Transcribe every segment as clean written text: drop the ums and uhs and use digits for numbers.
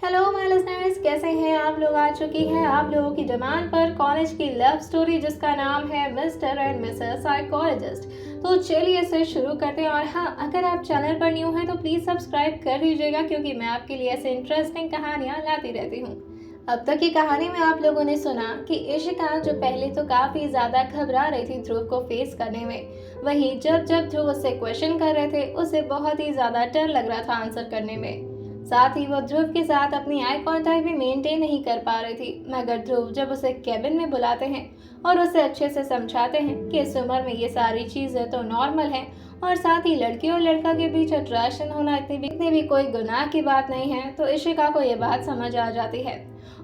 Hello my listeners, कैसे हैं आप लोग। आ चुकी है आप लोगों की डिमांड पर कॉलेज की लव स्टोरी जिसका नाम है मिस्टर एंड मिसेस साइकोलॉजिस्ट। तो चलिए इसे शुरू करते हैं। और हाँ, अगर आप चैनल पर न्यू हैं तो प्लीज़ सब्सक्राइब कर दीजिएगा क्योंकि मैं आपके लिए ऐसे इंटरेस्टिंग कहानियाँ लाती रहती हूँ। अब तक की कहानी में आप लोगों ने सुना कि इशिका जो पहले तो काफ़ी ज़्यादा घबरा रही थी ध्रुव को फेस करने में, वहीं जब जब ध्रुव उससे क्वेश्चन कर रहे थे उसे बहुत ही ज़्यादा डर लग रहा था आंसर करने में। साथ ही वो ध्रुव के साथ अपनी आई कांटेक्ट भी मेंटेन नहीं कर पा रही थी। मगर ध्रुव जब उसे केबिन में बुलाते हैं और उसे अच्छे से समझाते हैं कि इस उम्र में ये सारी चीज़ें तो नॉर्मल हैं और साथ ही लड़की और लड़का के बीच अट्रैक्शन होना इतनी भी कोई गुनाह की बात नहीं है, तो इशिका को ये बात समझ आ जाती है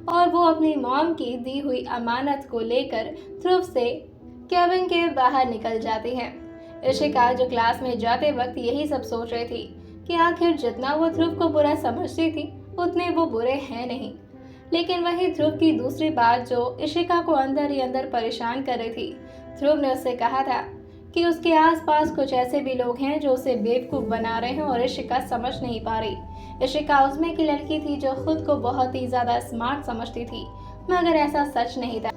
और वो अपनी मॉम की दी हुई अमानत को लेकर ध्रुव से केबिन के बाहर निकल जाती है। इशिका जो क्लास में जाते वक्त यही सब सोच रही थी कि आखिर जितना वो ध्रुव को बुरा समझती थी उतने वो बुरे हैं नहीं। लेकिन वही ध्रुव की दूसरी बात जो इशिका को अंदर ही अंदर परेशान कर रही थी। ध्रुव ने उससे कहा था कि उसके आसपास कुछ ऐसे भी लोग हैं जो उसे बेवकूफ़ बना रहे हैं और इशिका समझ नहीं पा रही। इशिका उसमें की लड़की थी जो खुद को बहुत ही ज़्यादा स्मार्ट समझती थी, मगर ऐसा सच नहीं था।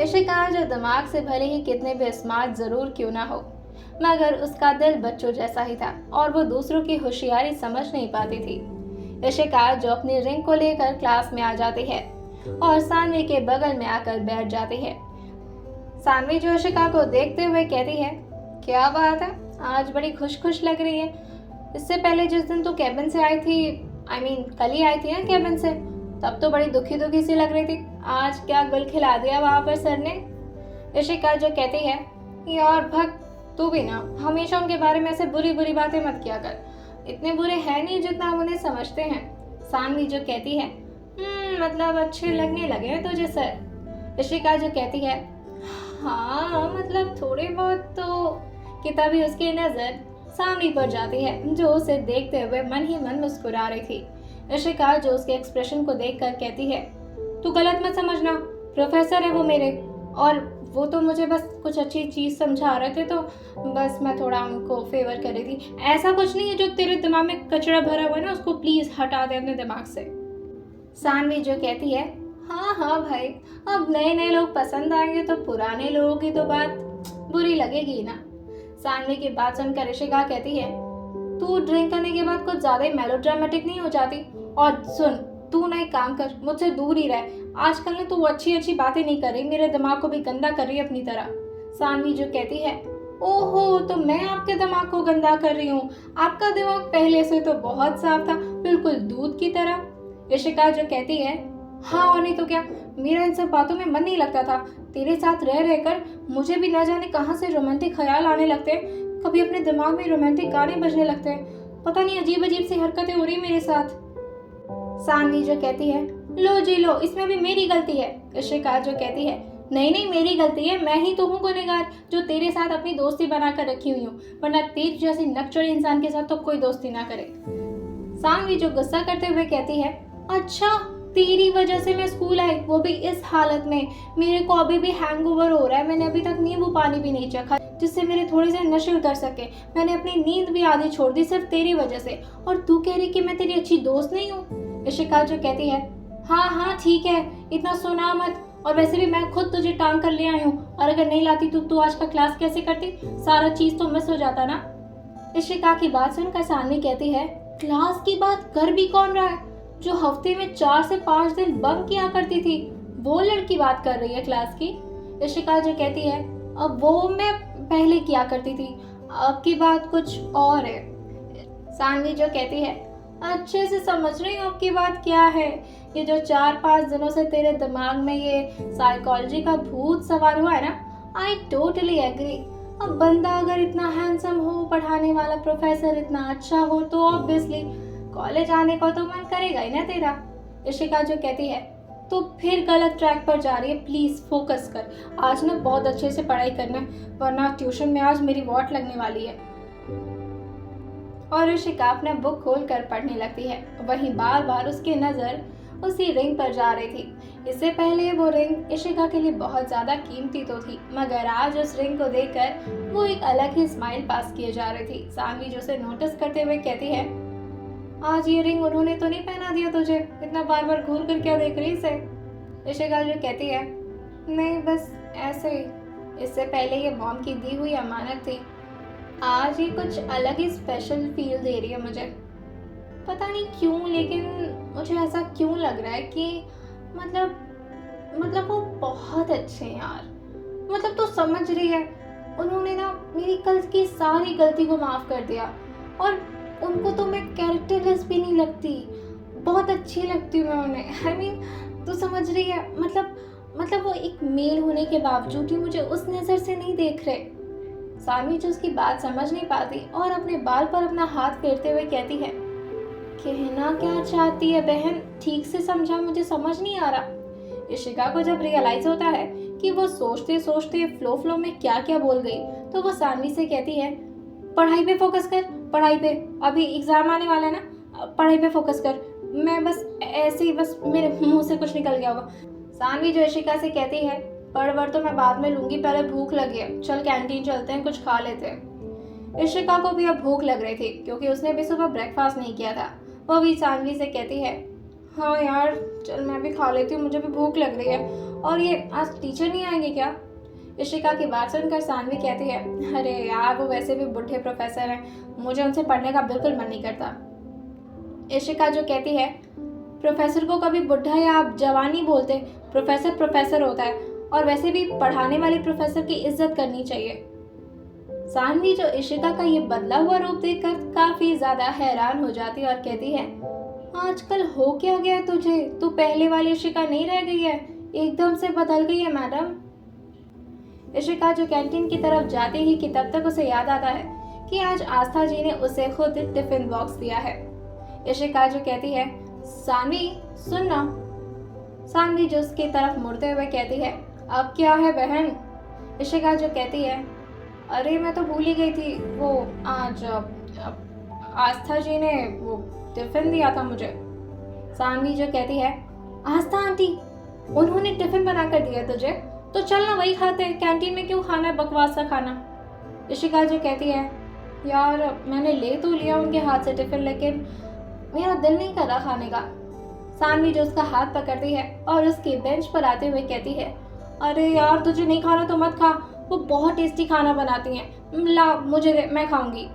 इशिका जो दिमाग से भले ही कितने भी स्मार्ट ज़रूर क्यों ना हो, मगर उसका दिल बच्चों जैसा ही था और वो दूसरों की होशियारी समझ नहीं पाती थी। इशिका जो अपनी रिंग को लेकर क्लास में आ जाती है और सानवी के बगल में आकर बैठ जाती है। सानवी जो इशिका को देखते हुए कहती है, क्या बात है, आज बड़ी खुश खुश लग रही है। इससे पहले जिस दिन तू केबिन से आई थी, कल ही आई थी ना केबिन से, तब तो बड़ी दुखी दुखी सी लग रही थी। आज क्या गुल खिला दिया वहां पर सर ने। इशिका जो कहती है, यार भक्त, तू भी ना हमेशा उनके बारे में ऐसे बुरी बुरी बातें मत किया कर, इतने बुरे हैं नहीं जितना हम उन्हें समझते हैं। सानवी जो कहती है, मतलब अच्छे लगने लगे हैं तुझे सर। इशिका जो कहती है, हाँ मतलब थोड़े बहुत तो। कि तभी उसकी नजर सानवी पर जाती है जो उसे देखते हुए मन ही मन मुस्कुरा रही थी। इशिका जो उसके एक्सप्रेशन को देखकर कहती है, तू गलत मत समझना, प्रोफेसर है वो मेरे, और वो तो मुझे बस कुछ अच्छी चीज़ समझा रहे थे, तो बस मैं थोड़ा उनको फेवर कर रही थी। ऐसा कुछ नहीं है, जो तेरे दिमाग में कचरा भरा हुआ है ना उसको प्लीज़ हटा दे अपने दिमाग से। सानवी जो कहती है, हाँ हाँ भाई, अब नए नए लोग पसंद आएंगे तो पुराने लोगों की तो बात बुरी लगेगी ना। सानवी की बात सुनकर इशिका कहती है, तू ड्रिंक करने के बाद कुछ ज़्यादा ही मेलोड्रामेटिक नहीं हो जाती। और सुन, तू ना एक काम कर, मुझसे दूर ही रह। आजकल ना तू अच्छी अच्छी बातें नहीं कर रही, मेरे दिमाग को भी गंदा कर रही है अपनी तरह। सानवी जो कहती है, ओहो, तो मैं आपके दिमाग को गंदा कर रही हूँ? आपका दिमाग पहले से तो बहुत साफ था, बिल्कुल दूध की तरह। इशिका जो कहती है, हाँ और नहीं तो क्या, मेरा इन सब बातों में मन नहीं लगता था। तेरे साथ रह रहकर मुझे भी न जाने कहाँ से रोमांटिक ख्याल आने लगते हैं, कभी अपने दिमाग में रोमांटिक गाने बजने लगते हैं, पता नहीं अजीब अजीब सी हरकतें हो रही मेरे साथ। सानवी जो कहती है, लो जी लो, इसमें भी मेरी गलती है। इशिका जो कहती है, नहीं नहीं मेरी गलती है, मैं ही तो हूँ गुनहगार जो तेरे साथ अपनी दोस्ती बनाकर रखी हुई हूँ, वरना तेज जैसी नकचढ़ इंसान के साथ तो कोई दोस्ती ना करे। सानवी जो गुस्सा करते हुए कहती है, अच्छा तेरी वजह से मैं स्कूल आई, वो भी इस हालत में। मेरे को अभी भी हैंगओवर हो रहा है, मैंने अभी तक नींबू पानी भी नहीं चखा जिससे मेरे थोड़े से नशे उतर सके। मैंने अपनी नींद भी आधी छोड़ दी सिर्फ तेरी वजह से, और तू कह रही कि मैं तेरी अच्छी दोस्त नहीं हूँ। इशिका जो कहती है, हाँ हाँ ठीक है, इतना सुना मत, और वैसे भी मैं खुद तुझे टांग कर ले आई हूँ, और अगर नहीं लाती तो तू आज का क्लास कैसे करती, सारा चीज तो मिस हो जाता ना। इशिका की बात सुनकर सानवी कहती है, क्लास की बात कर भी कौन रहा है? जो हफ्ते में 4 से 5 दिन बंक किया करती थी, वो लड़की बात कर रही है क्लास की। इशिका जो कहती है, अब वो मैं पहले किया करती थी, अब की बात कुछ और है। सानवी जो कहती है, अच्छे से समझ रही हूँ अब की बात क्या है। ये जो 4-5 दिनों से तेरे दिमाग में ये साइकोलॉजी का भूत सवार हुआ है ना, आई टोटली एग्री। अब बंदा अगर इतना हैंडसम हो, पढ़ाने वाला प्रोफेसर इतना अच्छा हो, तो ऑब्वियसली कॉलेज आने का तो मन करेगा ही ना तेरा। इशिका जो कहती है, तो फिर गलत ट्रैक पर जा रही है, प्लीज फोकस कर। आज ना बहुत अच्छे से पढ़ाई करना, वरना ट्यूशन में आज मेरी वॉट लगने वाली है। और इशिका अपना बुक खोल कर पढ़ने लगती है। वहीं बार बार उसकी नजर उसी रिंग पर जा रही थी। इससे पहले वो रिंग इशिका के लिए बहुत ज्यादा कीमती तो थी, मगर आज उस रिंग को देखकर वो एक अलग ही स्माइल पास किए जा रही थी। सानवी जो उसे नोटिस करते हुए कहती है, आज ये रिंग उन्होंने तो नहीं पहना दिया तुझे? इतना बार बार घूर कर क्या देख रही इसे? इशिका जो कहती है, नहीं बस ऐसे ही, इससे पहले ये मॉम की दी हुई अमानत थी। आज ये कुछ अलग ही स्पेशल फील दे रही है मुझे, पता नहीं क्यों, लेकिन मुझे ऐसा क्यों लग रहा है कि मतलब वो बहुत अच्छे हैं यार। मतलब तू समझ रही है, उन्होंने ना मेरी कल की सारी गलती को माफ़ कर दिया, और उनको तो मैं कैरेक्टरलेस भी नहीं लगती, बहुत अच्छी लगती हूँ मैं उन्हें। आई मीन तू समझ रही है, मतलब वो एक मेल होने के बावजूद भी मुझे उस नज़र से नहीं देख रहे। सानवी जो उसकी बात समझ नहीं पाती और अपने बाल पर अपना हाथ फेरते हुए कहती है, कहना क्या चाहती है बहन, ठीक से समझा, मुझे समझ नहीं आ रहा। इशिका को जब रियलाइज होता है कि वो सोचते सोचते फ्लो में क्या क्या बोल गई, तो वो सानवी से कहती है, पढ़ाई पे फोकस कर, पढ़ाई पे, अभी एग्जाम आने वाला है ना, पढ़ाई पे फोकस कर। मैं बस ऐसे ही, बस मेरे मुंह से कुछ निकल गया होगा। सानवी जो इशिका से कहती है, पढ़ तो मैं बाद में लूंगी, पहले भूख लगी है, चल कैंटीन चलते हैं, कुछ खा लेते हैं। इशिका को भी अब भूख लग रही थी क्योंकि उसने भी सुबह ब्रेकफास्ट नहीं किया था। वो भी सानवी से कहती है, हाँ यार चल मैं भी खा लेती हूँ, मुझे भी भूख लग रही है। और ये आज टीचर नहीं आएंगे क्या? इशिका की बात सुनकर सानवी कहती है, अरे यार वो वैसे भी बुढ़े प्रोफेसर हैं, मुझे उनसे पढ़ने का बिल्कुल मन नहीं करता। इशिका जो कहती है, प्रोफेसर को कभी बुढ़ा या जवान नहीं बोलते, प्रोफेसर प्रोफेसर होता है, और वैसे भी पढ़ाने वाले प्रोफेसर की इज्जत करनी चाहिए। सानवी जो इशिका का ये बदला हुआ रूप देखकर काफी ज्यादा हैरान हो जाती है और कहती है, आजकल हो क्या गया तुझे? तू पहले वाली इशिका नहीं रह गई है, एकदम से बदल गई है मैडम। इशिका जो कैंटीन की तरफ जाती ही कि तब तक उसे याद आता है कि आज आस्था जी ने उसे खुद टिफिन बॉक्स दिया है। इशिका जो कहती है, सानवी सुन ना। सानवी जो उसकी तरफ मुड़ते हुए कहती है, अब क्या है बहन? इशिका जो कहती है, अरे मैं तो भूल ही गई थी, वो आज आस्था जी ने वो टिफिन दिया था मुझे। सानवी जो कहती है, आस्था आंटी उन्होंने टिफिन बना कर दिया तुझे? तो चल ना वही खाते हैं, कैंटीन में क्यों खाना है बकवास सा खाना। इशिका जो कहती है, यार मैंने ले तो लिया उनके हाथ से टिफिन, लेकिन मेरा दिल नहीं कर रहा खाने का। सानवी जो उसका हाथ पकड़ती है और उसकी बेंच पर आते हुए कहती है, अरे यार तुझे नहीं खाना तो मत खा, वो बहुत टेस्टी खाना बनाती हैं, ला मुझे दे, मैं खाऊंगी।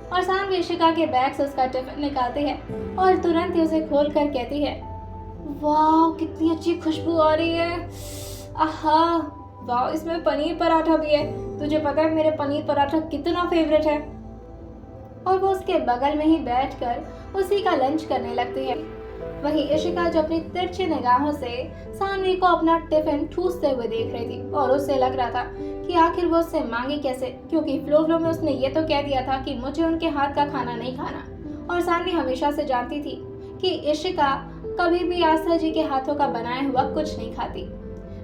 और सानवी इशिका के बैग से उसका टिफिन निकालती है और तुरंत ही उसे खोल कर कहती है, वाह कितनी अच्छी खुशबू आ रही है, आहा वाह इसमें पनीर पराठा भी है, तुझे पता है मेरे पनीर पराठा कितना फेवरेट है। और वो उसके बगल में ही बैठकर उसी का लंच करने लगती है। वहीं इशिका जो अपनी तिरछी निगाहों से सानवी को अपना टिफिन ठूसते हुए देख रही थी और उससे लग रहा था कि आखिर वो उससे मांगे कैसे, क्योंकि फ्लो में उसने ये तो कह दिया था कि मुझे उनके हाथ का खाना नहीं खाना। और सानवी हमेशा से जानती थी कि इशिका कभी भी आस्था जी के हाथों का बनाया हुआ कुछ नहीं खाती।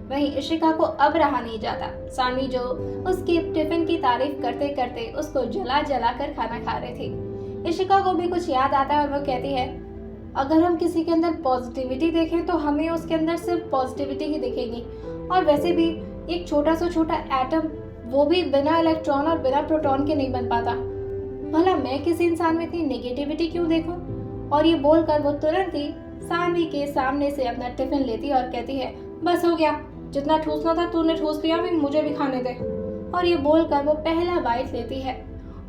वहीं इशिका को अब रहा नहीं जाता। सानवी जो उसकी टिफिन की तारीफ करते करते उसको जला जला कर खाना खा रही थी। इशिका को भी कुछ याद आता है और वो कहती है, अगर हम किसी के अंदर पॉजिटिविटी देखें तो हमें उसके अंदर सिर्फ पॉजिटिविटी ही दिखेगी, और वैसे भी एक छोटा से छोटा एटम, वो भी बिना इलेक्ट्रॉन और बिना प्रोटॉन के नहीं बन पाता, भला मैं किसी इंसान में इतनी नेगेटिविटी क्यों देखूं? और ये बोलकर वो तुरंत ही सानवी के सामने से अपना टिफिन लेती है और कहती है, बस हो गया, जितना ठूसना था तूने ठूस लिया, भी मुझे भी खाने दे। और ये बोलकर वो पहला बाइट लेती है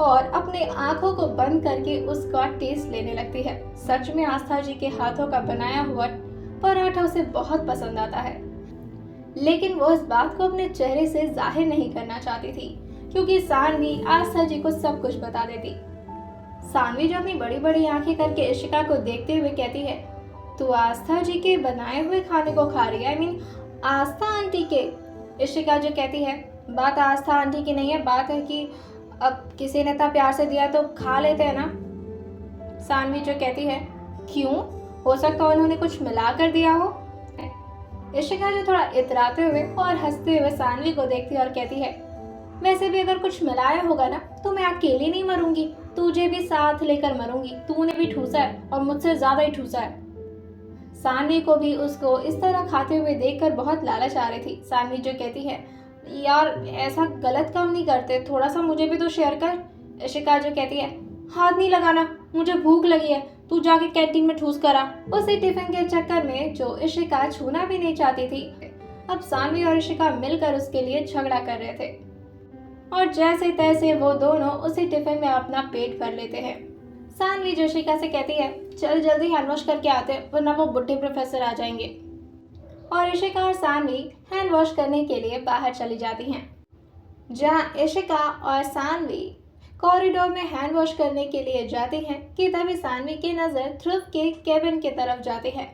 और अपने आंखों को बंद करके उसका टेस्ट लेने लगती है। सच में आस्था जी के हाथों का बनाया हुआ पराठा उसे बहुत पसंद आता है, लेकिन वो इस बात को अपने चेहरे से जाहिर नहीं करना चाहती थी, क्योंकि सानवी आस्था जी को सब कुछ बता देती। सानवी जो अपनी बड़ी बड़ी आंखें करके इशिका को देखते हुए कहती है, तू आस्था जी के बनाए हुए खाने को खा रही है? आई मीन आस्था आंटी के। इशिका जो कहती है, बात आस्था आंटी की नहीं है, बात है कि अब किसी ने इतना प्यार से दिया तो खा लेते हैं ना। सानवी जो कहती है, क्यों? हो सकता है उन्होंने कुछ मिला कर दिया हो। इशिका जो थोड़ा इतराते हुए और हंसते हुए सानवी को देखती है और कहती है, वैसे भी अगर कुछ मिलाया होगा ना तो मैं अकेली नहीं मरूंगी, तुझे भी साथ लेकर मरूंगी, तूने भी ठूसा है और मुझसे ज्यादा ही ठूसा है। सानवी को भी उसको इस तरह खाते हुए देखकर बहुत लालच आ रही थी। सानवी जो कहती है, यार ऐसा गलत काम नहीं करते, थोड़ा सा मुझे भी तो शेयर कर। इशिका जो कहती है, हाथ नहीं लगाना, मुझे भूख लगी है, तू जाके कैंटीन में ठूस करा। उसी टिफिन के चक्कर में जो इशिका छूना भी नहीं चाहती थी, अब सानवी और इशिका मिलकर उसके लिए झगड़ा कर रहे थे और जैसे तैसे वो दोनों उसी टिफिन में अपना पेट भर लेते हैं। सानवी जो इशिका से कहती है चल जल्दी हैंड वॉश करके आते वरना वो बुढ़े प्रोफेसर आ जाएंगे, और इशिका और सानवी हैंड वॉश करने के लिए बाहर चली जाती हैं। जहां इशिका और सानवी कॉरिडोर में हैंड वॉश करने के लिए जाती हैं कि तभी सानवी की नज़र ध्रुव के केबिन की तरफ जाती है,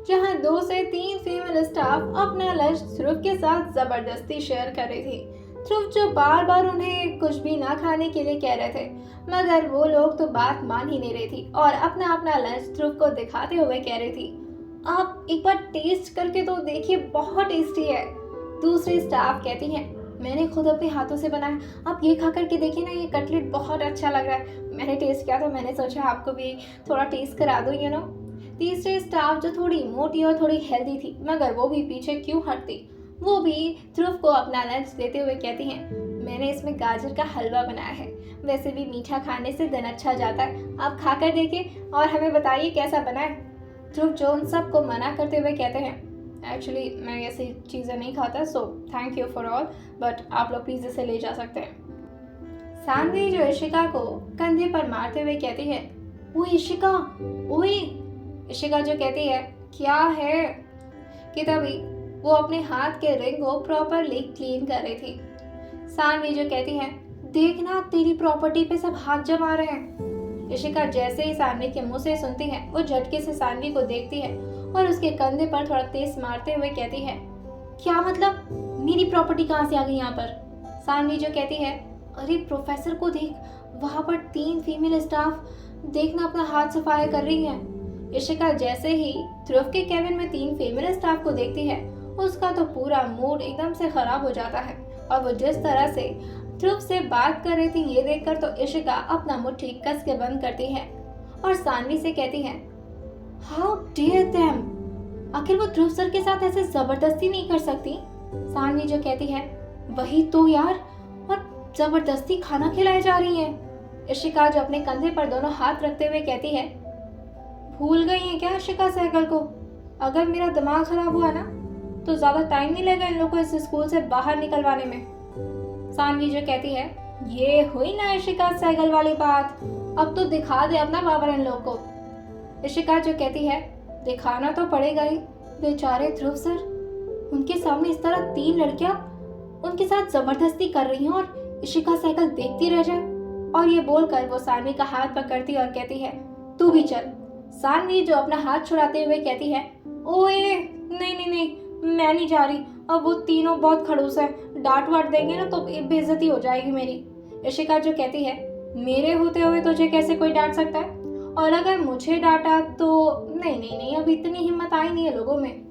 जहां 2 से 3 फीमेल स्टाफ अपना लंच ध्रुव के साथ जबरदस्ती शेयर कर रही थी। ध्रुव जो बार बार उन्हें कुछ भी ना खाने के लिए कह रहे थे, मगर वो लोग तो बात मान ही नहीं रही थी और अपना अपना लंच ध्रुव को दिखाते हुए कह रही थी आप एक बार टेस्ट करके तो देखिए, बहुत टेस्टी है। दूसरी स्टाफ कहती है मैंने खुद अपने हाथों से बनाया, आप ये खा करके देखिए ना, ये कटलेट बहुत अच्छा लग रहा है। मैंने टेस्ट किया तो मैंने सोचा आपको भी थोड़ा टेस्ट करा दूं, यू नो। तीसरी स्टाफ जो थोड़ी मोटी और थोड़ी हेल्दी थी, मगर वो भी पीछे क्यों हटती, वो भी ध्रुव को अपना लंच देते हुए कहती हैं मैंने इसमें गाजर का हलवा बनाया है, वैसे भी मीठा खाने से दिन अच्छा जाता है, आप खाकर देखिए और हमें बताइए कैसा बना है। ध्रुव जो उन सबको मना करते हुए कहते हैं एक्चुअली मैं ऐसी चीज़ें नहीं खाता, so thank you for all, but आप लोग प्लीज़ इसे ले जा सकते हैं। सानवी जो इशिका को कंधे पर मारते हुए कहती है ओए इशिका, ओए। इशिका जो कहती है क्या है, कि तभी वो अपने हाथ के रिंग को प्रॉपरली क्लीन कर रही थी। सानवी जो कहती है देखना तेरी प्रॉपर्टी पे सब हाथ जमा रहे हैं। इशिका जैसे ही सानवी के मुंह से सुनती है, वो झटके से सानवी को देखती है और उसके कंधे पर थोड़ा तेज मारते हुए कहती है क्या मतलब, मेरी प्रॉपर्टी कहाँ से आ गई यहाँ पर। सानवी जो कहती है अरे प्रोफेसर को देख, वहाँ पर 3 फीमेल स्टाफ देखना अपना हाथ सफाई कर रही हैं। इशिका जैसे ही ध्रुव के केबिन में 3 फीमेल स्टाफ को देखती है, उसका तो पूरा मूड एकदम से खराब हो जाता है और वो जिस तरह से ध्रुव से बात कर रही थी ये देखकर तो इशिका अपना मुट्ठी कस के बंद करती है और सानवी से कहती है हाउ डेयर देम, आखिर वो ध्रुव सर के साथ ऐसे जबरदस्ती नहीं कर सकती। सानवी जो कहती है वही तो यार, और जबरदस्ती खाना खिलाए जा रही है। इशिका जो अपने कंधे पर दोनों हाथ रखते हुए कहती है भूल गई है क्या इशिका सहगल को, अगर मेरा दिमाग खराब हुआ ना तो ज्यादा टाइम नहीं लगेगा इन लोगों को इस स्कूल से बाहर निकलवाने में। सानवी जो कहती है ये हुई ना इशिका सहगल वाली बात, अब तो दिखा दे अपना पावर इन लोग को। इशिका जो कहती है दिखाना तो पड़ेगा ही, बेचारे ध्रुव सर, उनके सामने इस तरह 3 लड़कियां उनके साथ जबरदस्ती कर रही हैं और इशिका सहगल देखती रह जाए। और ये बोलकर वो सानवी का हाथ पकड़ती और कहती है तू भी चल। सानवी जो अपना हाथ छुड़ाते हुए कहती है ओए नहीं नहीं नहीं, मैं नहीं जा रही, अब वो तीनों बहुत खड़ूस है, डांट वाट देंगे ना तो बेइज्जती हो जाएगी मेरी। इशिका जो कहती है मेरे होते हुए तुझे कैसे कोई डांट सकता है, और अगर मुझे डांटा तो नहीं नहीं नहीं, अब इतनी हिम्मत आई नहीं है लोगों में।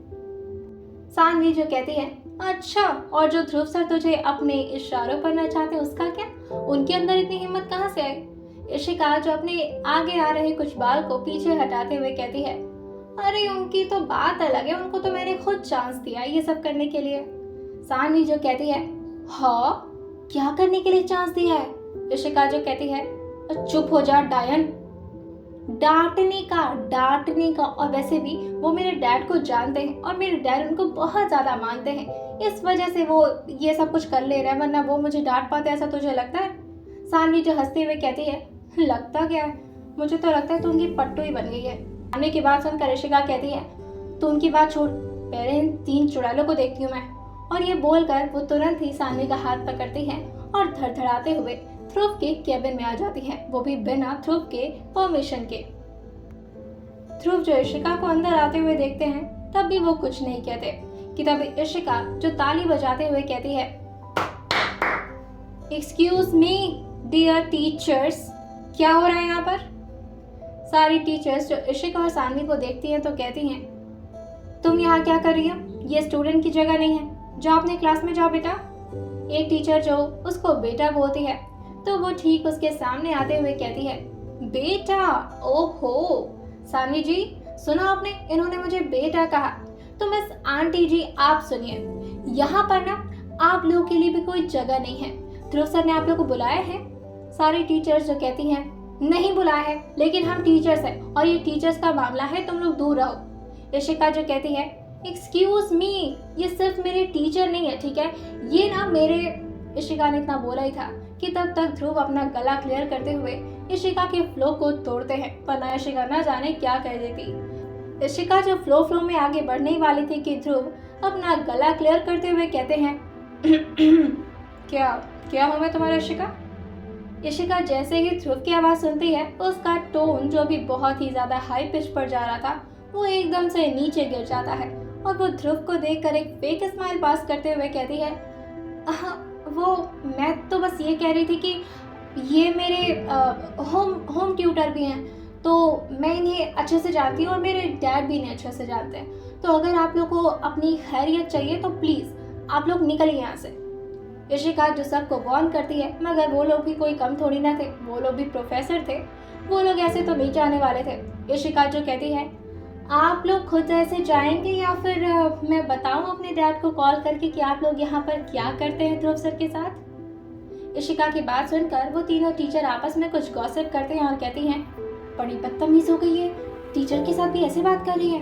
सानवी जो कहती है अच्छा, और जो ध्रुव सर तुझे अपने इशारों पर नचाते उसका क्या, उनके अंदर इतनी हिम्मत कहाँ से आई। इशिका जो अपने आगे आ रहे कुछ बाल को पीछे हटाते हुए कहती है अरे उनकी तो बात अलग है, उनको तो मैंने खुद चांस दिया ये सब करने के लिए। सानवी जो कहती है हाँ क्या करने के लिए चांस दिया है। इशिका जो कहती है चुप हो जा डायन, डांटने का, और वैसे भी वो मेरे डैड को जानते हैं और मेरे डैड उनको बहुत ज्यादा मानते हैं, इस वजह से वो ये सब कुछ कर ले रहे हैं, वरना वो मुझे डांट पाते ऐसा तुझे लगता है। सानवी जो हंसते हुए कहती है लगता क्या है, मुझे तो लगता है तू उनकी पट्टू ही बन गई है। आने की बात सुनकर इशिका कहती है तू उनकी बात छोड़, पहले इन 3 चुड़ैलों को देखती हूँ मैं। और ये बोलकर वो तुरंत ही सानवी का हाथ पकड़ती है और धड़धड़ाते हुए ध्रुव के केबिन में आ जाती है, वो भी बिना ध्रुव के परमिशन के। ध्रुव जो इशिका को अंदर आते हुए देखते हैं तब भी वो कुछ नहीं कहते, कि तभी इशिका जो ताली बजाते हुए कहती है एक्सक्यूज मी डियर टीचर्स, क्या हो रहा है यहाँ पर। सारी टीचर्स जो इशिका और सानवी को देखती हैं तो कहती हैं तुम यहाँ क्या कर रही हो, ये स्टूडेंट की जगह नहीं है, जाओ अपने क्लास में जाओ बेटा। एक टीचर जो उसको बेटा बोलती है तो वो ठीक उसके सामने आते हुए कहती है बेटा, ओहो सानवी जी सुना आपने, इन्होंने मुझे बेटा कहा। तो मिस आंटी जी आप सुनिए, यहाँ पर ना आप लोगों के लिए भी कोई जगह नहीं है, ध्रुव सर ने आप लोगों को बुलाया है। सारी टीचर्स जो कहती हैं नहीं बुलाया है, लेकिन हम टीचर्स हैं और ये टीचर्स का मामला है, तुम लोग दूर रहो। इशिका जो कहती है एक्सक्यूज मी, ये सिर्फ मेरे टीचर नहीं है, ठीक है, ये ना मेरे। इशिका ने इतना बोला ही था कि तब तक ध्रुव अपना गला क्लियर करते हुए इशिका के फ्लो को तोड़ते हैं, वरना इशिका न जाने क्या कर देती। इशिका जो फ्लो में आगे बढ़ने वाली थी कि ध्रुव अपना गला क्लियर करते हुए कहते हैं क्या क्या हूँ मैं तुम्हारा इशिका। इशिका जैसे ही ध्रुव की आवाज़ सुनती है, उसका टोन जो भी बहुत ही ज़्यादा हाई पिच पर जा रहा था वो एकदम से नीचे गिर जाता है और वो ध्रुव को देखकर एक फेक स्माइल पास करते हुए कहती है वो मैं तो बस ये कह रही थी कि ये मेरे होम ट्यूटर भी हैं, तो मैं इन्हें अच्छे से जानती हूँ और मेरे डैड भी इन्हें अच्छे से जानते हैं, तो अगर आप लोग को अपनी खैरियत चाहिए तो प्लीज़ आप लोग निकलिए यहाँ से। इशिका जो सबको वार्न करती है, मगर वो लोग भी कोई कम थोड़ी ना थे, वो लोग भी प्रोफेसर थे, वो लोग ऐसे तो नहीं जाने वाले थे। इशिका जो कहती है आप लोग खुद ऐसे जाएंगे या फिर मैं बताऊं अपने डैड को कॉल करके कि आप लोग यहाँ पर क्या करते हैं ध्रुव सर के साथ। इशिका की बात सुनकर वो तीनों टीचर आपस में कुछ गॉसिप करते हैं और कहती हैं बड़ी बदतमीज हो गई है, टीचर के साथ भी ऐसे बात कर रही है।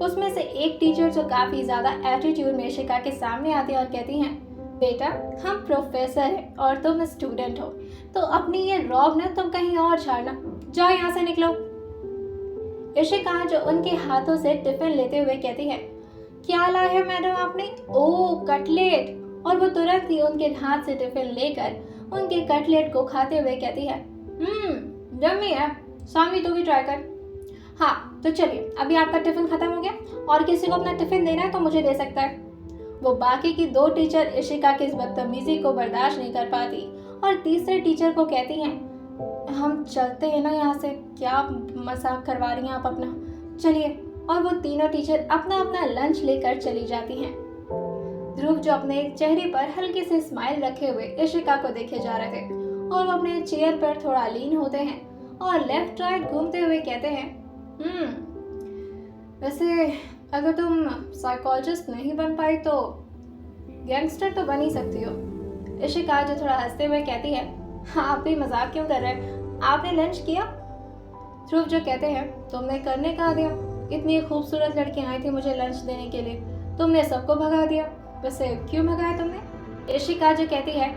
उसमें से एक टीचर जो काफी ज्यादा एटीट्यूड में इशिका के सामने आती है और कहती हैं बेटा हम प्रोफेसर हैं और तुम स्टूडेंट हो, तो अपनी ये रॉब ना तुम कहीं और छाड़ना, जाओ यहाँ से निकलो। इशिका जो उनके हाथों से टिफिन लेते हुए कहती है क्या लाया है मैडम आपने, ओह कटलेट, और वो तुरंत ही उनके हाथ से टिफिन लेकर उनके कटलेट को खाते हुए कहती है यम्मी है, सामी तू भी ट्राई कर। हाँ तो चलिए अभी आपका टिफिन खत्म हो गया और किसी को अपना टिफिन देना है तो मुझे दे सकता है। वो बाकी की दो टीचर इशिका की इस बदतमीजी को बर्दाश्त नहीं कर पाती और तीसरे टीचर को कहती हैं हम चलते हैं ना यहाँ से, क्या मजाक करवा रही हैं आप अपना, चलिए। और वो तीनों टीचर अपना अपना लंच लेकर चली जाती हैं। ध्रुव जो अपने चेहरे पर हल्की सी स्माइल रखे हुए इशिका को देखे जा रहे थे और वो अपने चेयर पर थोड़ा लीन होते हैं और लेफ्ट राइट घूमते हुए कहते हैं वैसे अगर तुम साइकोलॉजिस्ट नहीं बन पाई तो गैंगस्टर तो बन ही सकती हो। इशिका जो थोड़ा हंसते हुए कहती है हाँ आप भी मजाक क्यों कर रहे हैं, आपने लंच किया। ध्रुव जो कहते हैं तुमने करने कहा दिया, इतनी खूबसूरत लड़की आई थी मुझे लंच देने के लिए, तुमने सबको भगा दिया, वैसे क्यों भगाया तुमने। इशिका जो कहती है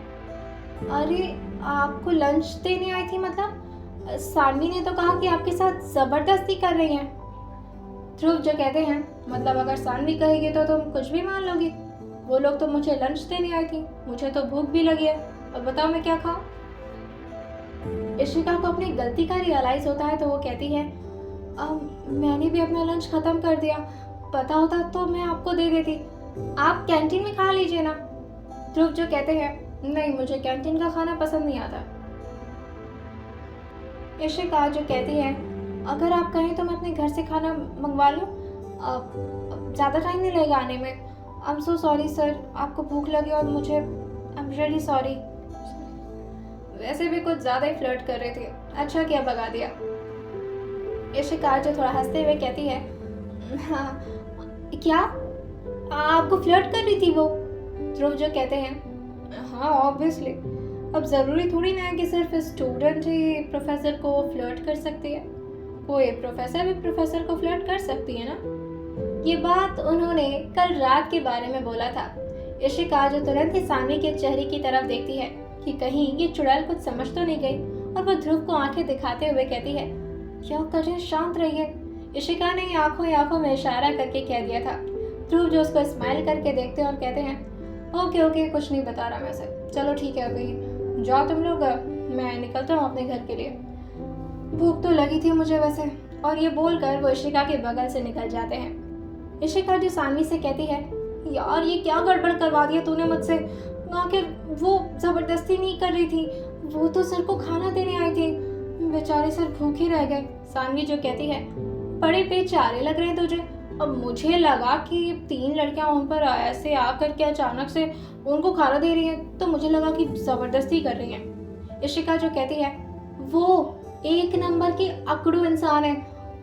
अरे आपको लंच देने आई थी, मतलब सानवी ने तो कहा कि आपके साथ जबरदस्ती कर रही हैं। ध्रुव जो कहते हैं मतलब अगर सानवी कहेगी तो तुम कुछ भी मान लोगी, वो लोग तो मुझे लंच देने आई थी, मुझे तो भूख भी लगी है, और बताओ मैं क्या खाऊं। इशिका को अपनी गलती का रियलाइज होता है तो वो कहती है मैंने भी अपना लंच खत्म कर दिया, पता होता तो मैं आपको दे देती, आप कैंटीन में खा लीजिए ना। ध्रुव जो कहते हैं नहीं मुझे कैंटीन का खाना पसंद नहीं आता। इशिका जो कहती है अगर आप कहें तो मैं अपने घर से खाना मंगवा लूँ, ज़्यादा टाइम नहीं लगेगा आने में। I am so sorry sir, आपको भूख लगी और मुझे आई एम रियली सॉरी। वैसे भी कुछ ज़्यादा ही फ्लर्ट कर रही थी, अच्छा किया भगा दिया। इशिका जो थोड़ा हंसते हुए कहती है हाँ क्या आपको फ्लर्ट कर रही थी वो। ध्रुव जो कहते हैं हाँ ऑब्वियसली, अब ज़रूरी थोड़ी ना है कि सिर्फ स्टूडेंट ही प्रोफेसर को फ्लर्ट कर सकती है, कोई प्रोफेसर भी प्रोफेसर को फ्लर्ट कर सकती है ना। ये बात उन्होंने कल रात के बारे में बोला था। इशिका जो तुरंत ही सानवी के चेहरे की तरफ देखती है कि कहीं ये चुड़ैल कुछ समझ तो नहीं गई, और वो ध्रुव को आंखें दिखाते हुए कहती है क्या करें, शांत रहिए। इशिका ने आंखों में इशारा करके कह दिया था। ध्रुव जो उसको स्माइल करके देखते हैं और कहते हैं ओके ओके कुछ नहीं बता रहा मैं सर, चलो ठीक है अभी जाओ तुम लोग, मैं निकलता हूँ अपने घर के लिए, भूख तो लगी थी मुझे वैसे। और ये बोलकर वो इशिका के बगल से निकल जाते हैं। इशिका जो सानवी से कहती है यार ये क्या गड़बड़ करवा दिया तूने मुझसे, आखिर वो जबरदस्ती नहीं कर रही थी, वो तो सर को खाना देने आई थी, बेचारे सर भूखे रह गए। सानवी जो कहती है बड़े बेचारे लग रहे हैं तुझे, अब मुझे लगा कि 3 लड़कियां उन पर ऐसे आकर के अचानक से उनको खाना दे रही हैं, तो मुझे लगा कि जबरदस्ती कर रही हैं। इशिका जो कहती है वो एक नंबर की अकड़ू इंसान है,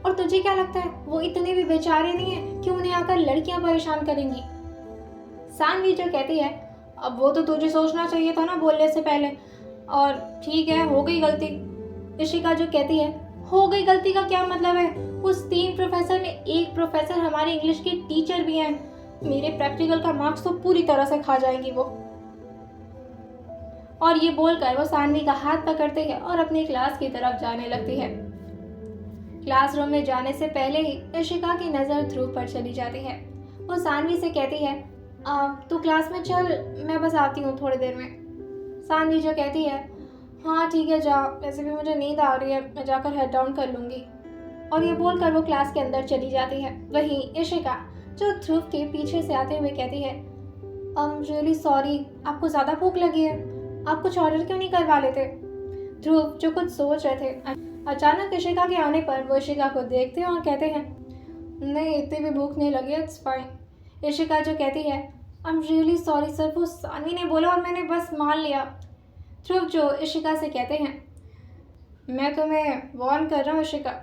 और तुझे क्या लगता है वो इतने भी बेचारे नहीं है कि उन्हें आकर लड़कियां परेशान करेंगी। सानवी जो कहती है अब वो तो तुझे सोचना चाहिए था ना बोलने से पहले, और ठीक है, हो गई गलती। इशिका जो कहती है, हो गई गलती का क्या मतलब है? उस 3 प्रोफेसर में एक प्रोफेसर हमारे इंग्लिश की टीचर भी हैं। मेरे प्रैक्टिकल का मार्क्स तो पूरी तरह से खा जाएंगी वो। और ये बोलकर वो सानवी का हाथ पकड़ती है और अपनी क्लास की तरफ जाने लगती है। क्लासरूम में जाने से पहले ही इशिका की नज़र ध्रुव पर चली जाती है। वो सानवी से कहती है, तू क्लास में चल, मैं बस आती हूँ थोड़ी देर में। सानवी जो कहती है, हाँ ठीक है जा, वैसे भी मुझे नींद आ रही है, मैं जाकर हेड डाउन कर लूँगी। और ये बोलकर वो क्लास के अंदर चली जाती है। वहीं इशिका जो ध्रुव के पीछे से आते हुए कहती है, रियली सॉरी, आपको ज़्यादा भूख लगी है, आप कुछ ऑर्डर क्यों नहीं करवा लेते? ध्रुव जो कुछ सोच रहे थे, अचानक इशिका के आने पर वो इशिका को देखते हैं और कहते हैं, नहीं इतनी भी भूख नहीं लगी, इट्स फाइन। इशिका जो कहती है, रियली सॉरी सर, वो सानवी ने बोला और मैंने बस मान लिया। ध्रुव जो इशिका से कहते हैं, मैं तुम्हें वार्न कर रहा हूँ इशिका,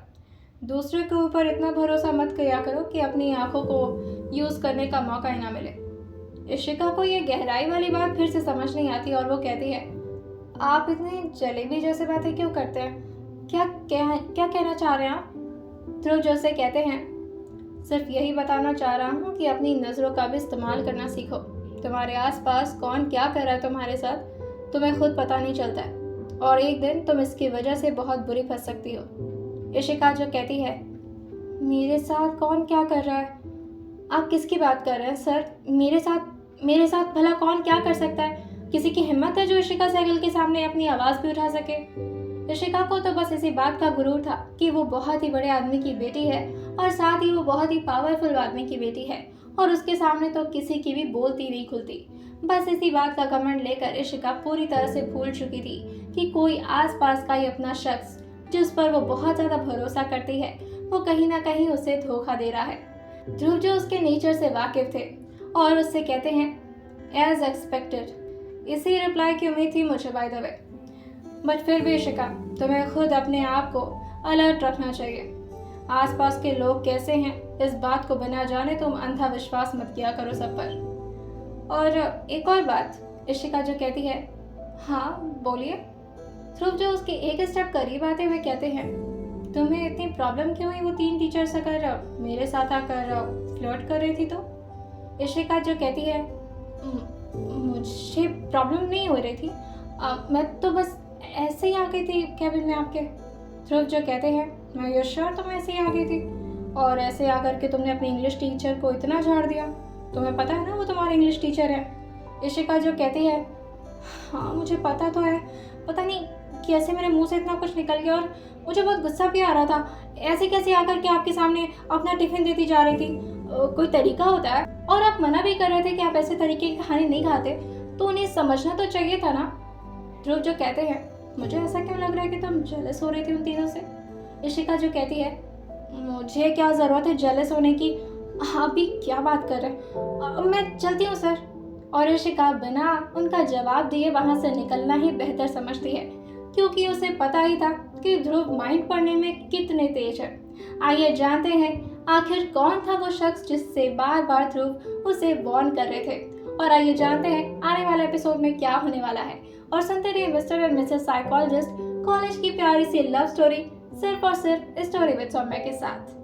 दूसरे के ऊपर इतना भरोसा मत किया करो कि अपनी आंखों को यूज़ करने का मौका ही ना मिले। इशिका को ये गहराई वाली बात फिर से समझ नहीं आती और वो कहती है, आप इतनी जलेबी जैसे बातें क्यों करते हैं? क्या कहना चाह रहे हैं आप? ध्रुव जो से कहते हैं, सिर्फ यही बताना चाह रहा हूँ कि अपनी नज़रों का भी इस्तेमाल करना सीखो। तुम्हारे आसपास कौन क्या कर रहा है तुम्हारे साथ, तुम्हें खुद पता नहीं चलता है, और एक दिन तुम इसकी वजह से बहुत बुरी फंस सकती हो। इशिका जो कहती है, मेरे साथ कौन क्या कर रहा है? आप किसकी बात कर रहे हैं सर? मेरे साथ भला कौन क्या कर सकता है? किसी की हिम्मत है जो इशिका सहगल के सामने अपनी आवाज़ भी उठा सके? इशिका को तो बस इसी बात का गुरूर था कि वो बहुत ही बड़े आदमी की बेटी है और साथ ही वो बहुत ही पावरफुल आदमी की बेटी है और उसके सामने तो किसी की भी बोलती नहीं खुलती। बस इसी बात का घमंड लेकर इशिका पूरी तरह से भूल चुकी थी कि कोई आसपास का ही अपना शख्स जिस पर वो बहुत ज़्यादा भरोसा करती है, वो कहीं ना कहीं उसे धोखा दे रहा है। ध्रुव जो उसके नेचर से वाकिफ थे और उससे कहते हैं, एज एक्सपेक्टेड। इसी रिप्लाई की उम्मीद थी मुझे बाय द वे, बट फिर भी इशिका, तुम्हें खुद अपने आप को अलर्ट रखना चाहिए। आसपास के लोग कैसे हैं इस बात को बिना जाने तुम अंधा विश्वास मत किया करो सब पर। और एक और बात, इशिका जो कहती है, हाँ बोलिए। ध्रुव जो उसके एक स्टेप करीब आते हुए कहते हैं, तुम्हें इतनी प्रॉब्लम क्यों हुई वो 3 टीचर्स अगर मेरे साथ आकर फ्लर्ट कर रही थी तो? इशिका जो कहती है, मुझे प्रॉब्लम नहीं हो रही थी, मैं तो बस ऐसे ही आ गई थी कैबिन में आपके। ध्रुव जो कहते हैं, मैं ये श्योर तुम ऐसे ही आ गई थी, और ऐसे आकर के तुमने अपनी इंग्लिश टीचर को इतना झाड़ दिया, तुम्हें पता है ना वो तुम्हारी इंग्लिश टीचर है। इशिका जो कहती है, हाँ मुझे पता तो है, पता नहीं कैसे मेरे मुंह से इतना कुछ निकल गया और मुझे बहुत गुस्सा भी आ रहा था, ऐसे कैसे आकर के आपके सामने अपना टिफिन देती जा रही थी, कोई तरीका होता है, और आप मना भी कर रहे थे कि आप ऐसे तरीके की खाने नहीं खाते, तो उन्हें समझना तो चाहिए था ना। ध्रुव जो कहते हैं, मुझे ऐसा क्यों लग रहा है कि तुम जेलस हो रही थी उन तीनों से। इशिका जो कहती है, मुझे क्या ज़रूरत है जेलस होने की, आप भी क्या बात कर रहे हैं, मैं चलती हूँ सर। और इशिका बिना उनका जवाब दिए वहाँ से निकलना ही बेहतर समझती है, क्योंकि उसे पता ही था कि ध्रुव माइंड पढ़ने में कितने तेज है। आइए जानते हैं आखिर कौन था वो शख्स जिससे बार बार ध्रुव उसे वार्न कर रहे थे, और आइए जानते हैं आने वाले एपिसोड में क्या होने वाला है। और सुनते रहिए mister and Mrs psychologist, college की प्यारी सी लव स्टोरी, सिर्फ और सिर्फ स्टोरी विद सौम्या के साथ।